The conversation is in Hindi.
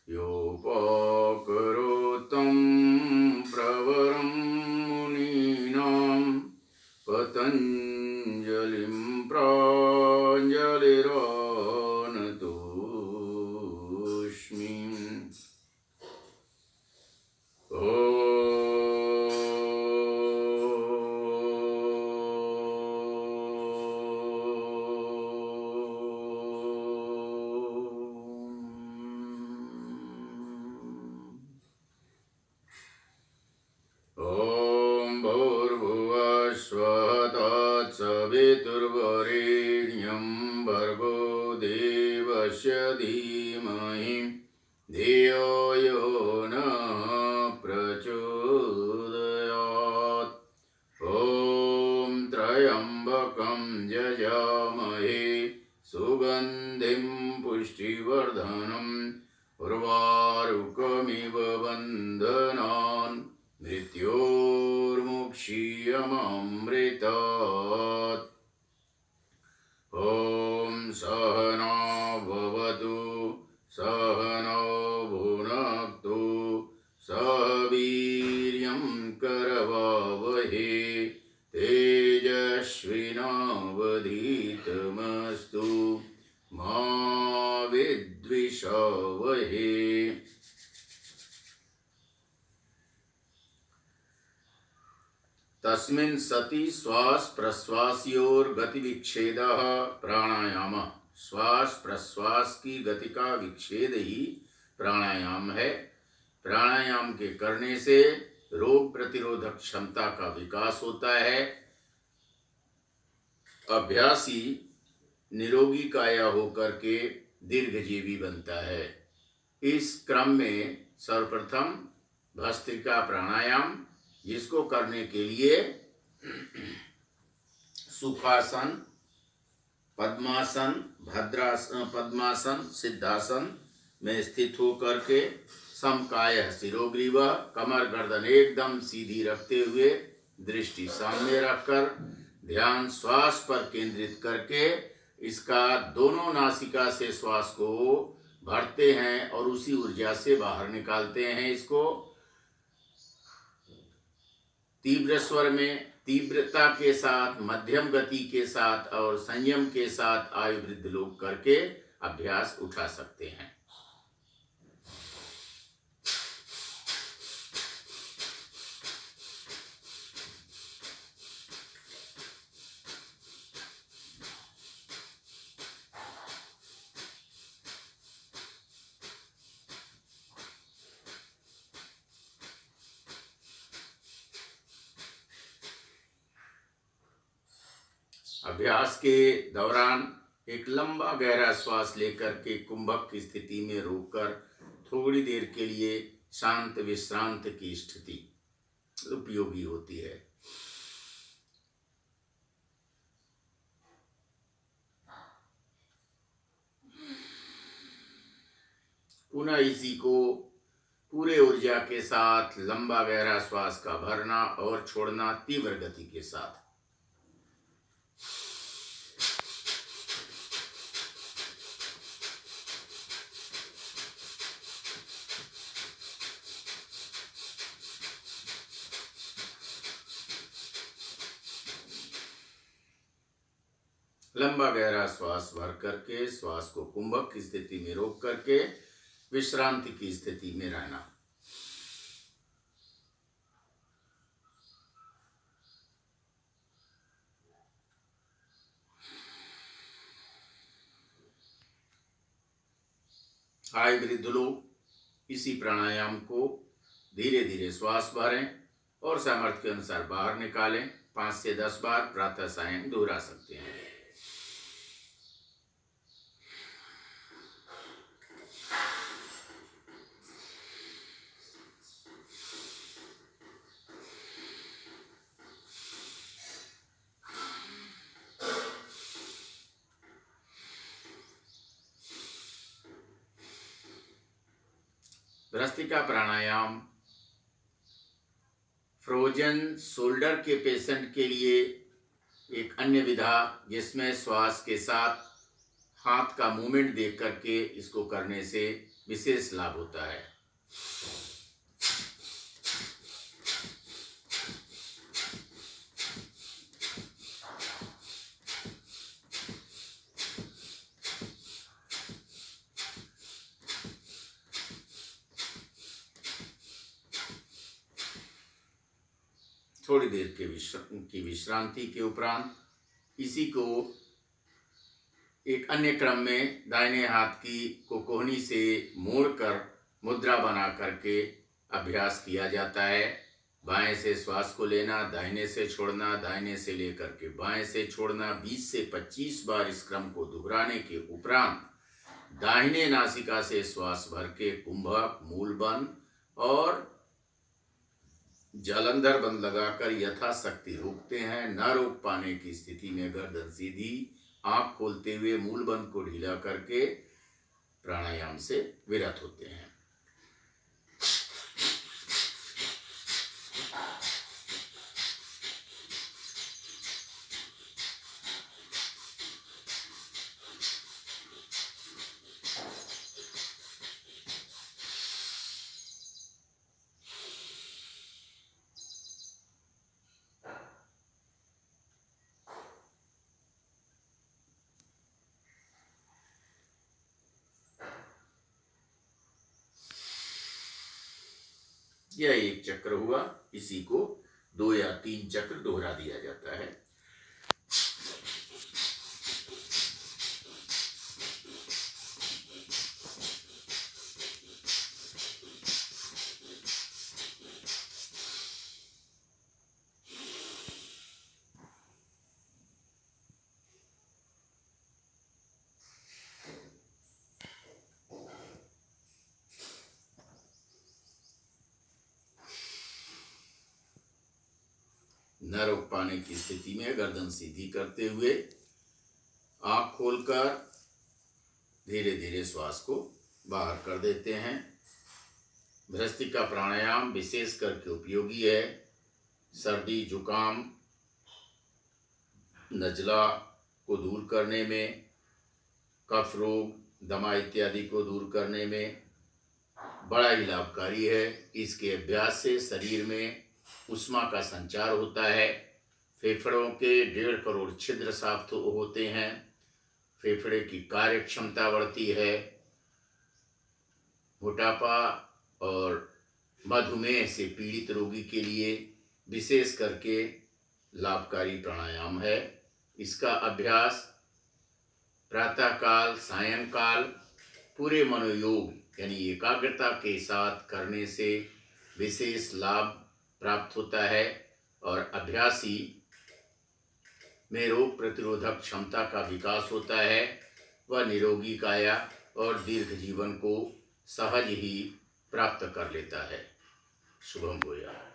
योपकरोतं प्रवरं मुनीनां पतञ्जलिं प्राञ्जलिरानतोऽस्मि। सवितुर्वरेण्यं भर्गो देवस्य धीमहि धियो यो नः प्रचोदयात्। ॐ त्र्यम्बकं यजामहे सुगन्धिं पुष्टिवर्धनम् उर्वारुकमिव बन्धनान् मृत्योर्मुक्षीयमामृतात्। ॐ सहना भवतु सहनौ भुनक्तु सह वीर्यं करवावहे तेजस्विनावधीतमस्तु मा विद्विषावहे। तस्मिन् सति श्वास प्रश्वासयोर गति विच्छेदः प्राणायाम। श्वास प्रश्वास की गति का विच्छेद ही प्राणायाम है। प्राणायाम के करने से रोग प्रतिरोधक क्षमता का विकास होता है। अभ्यासी निरोगी काया होकर के दीर्घजीवी बनता है। इस क्रम में सर्वप्रथम भस्त्रिका प्राणायाम, जिसको करने के लिए सुखासन, पद्मासन, भद्रासन, पद्मासन, सिद्धासन में स्थित होकर के समकाय शिरोग्रीवा, कमर गर्दन एकदम सीधी रखते हुए दृष्टि सामने रखकर ध्यान श्वास पर केंद्रित करके इसका दोनों नासिका से श्वास को भरते हैं और उसी ऊर्जा से बाहर निकालते हैं। इसको तीव्र स्वर में तीव्रता के साथ, मध्यम गति के साथ और संयम के साथ आयु वृद्ध लोग करके अभ्यास उठा सकते हैं। अभ्यास के दौरान एक लंबा गहरा श्वास लेकर के कुंभक की स्थिति में रोककर थोड़ी देर के लिए शांत विश्रांत की स्थिति उपयोगी होती है। पुनः इसी को पूरे ऊर्जा के साथ लंबा गहरा श्वास का भरना और छोड़ना तीव्र गति के साथ। लंबा गहरा श्वास भर करके श्वास को कुंभक की स्थिति में रोक करके विश्रांति की स्थिति में रहना। आयु वृद्ध लोग इसी प्राणायाम को धीरे धीरे श्वास भरें और सामर्थ्य के अनुसार बाहर निकालें। 5 से 10 बार प्रातः सायं दोहरा सकते हैं। भस्त्रिका प्राणायाम फ्रोजन शोल्डर के पेशेंट के लिए एक अन्य विधा, जिसमें श्वास के साथ हाथ का मूवमेंट देख करके इसको करने से विशेष लाभ होता है। थोड़ी देर की विश्रांति के उपरांत इसी को एक अन्य क्रम में दाहिने हाथ की को कोहनी से मोड़कर मुद्रा बना करके अभ्यास किया जाता है। बाएं से श्वास को लेना, दाहिने से छोड़ना, दाहिने से लेकर के बाएं से छोड़ना, 20 से 25 बार इस क्रम को दोहराने के उपरांत दाहिने नासिका से श्वास भर के कुंभक, मूल बंद और जालंधर बंद लगाकर यथाशक्ति रोकते हैं। न रोक पाने की स्थिति में गर्दन सीधी, आंख खोलते हुए मूल बंद को ढीला करके प्राणायाम से विरत होते हैं। यह एक चक्र हुआ, इसी को 2 या 3 चक्र दोहरा दिया जाता है। न रोक पाने की स्थिति में गर्दन सीधी करते हुए आंख खोलकर धीरे धीरे श्वास को बाहर कर देते हैं। भ्रस्त्रिका प्राणायाम विशेष करके उपयोगी है। सर्दी, जुकाम, नजला को दूर करने में, कफ रोग, दमा इत्यादि को दूर करने में बड़ा ही लाभकारी है। इसके अभ्यास से शरीर में उष्मा का संचार होता है। फेफड़ों के 1.5 करोड़ छिद्र साफ होते हैं। फेफड़े की कार्य क्षमता बढ़ती है। मोटापा और मधुमेह से पीड़ित रोगी के लिए विशेष करके लाभकारी प्राणायाम है। इसका अभ्यास प्रातःकाल, सायंकाल पूरे मनोयोग यानी एकाग्रता के साथ करने से विशेष लाभ प्राप्त होता है और अभ्यासी में रोग प्रतिरोधक क्षमता का विकास होता है। वह निरोगी काया और दीर्घ जीवन को सहज ही प्राप्त कर लेता है। शुभम भूयात्।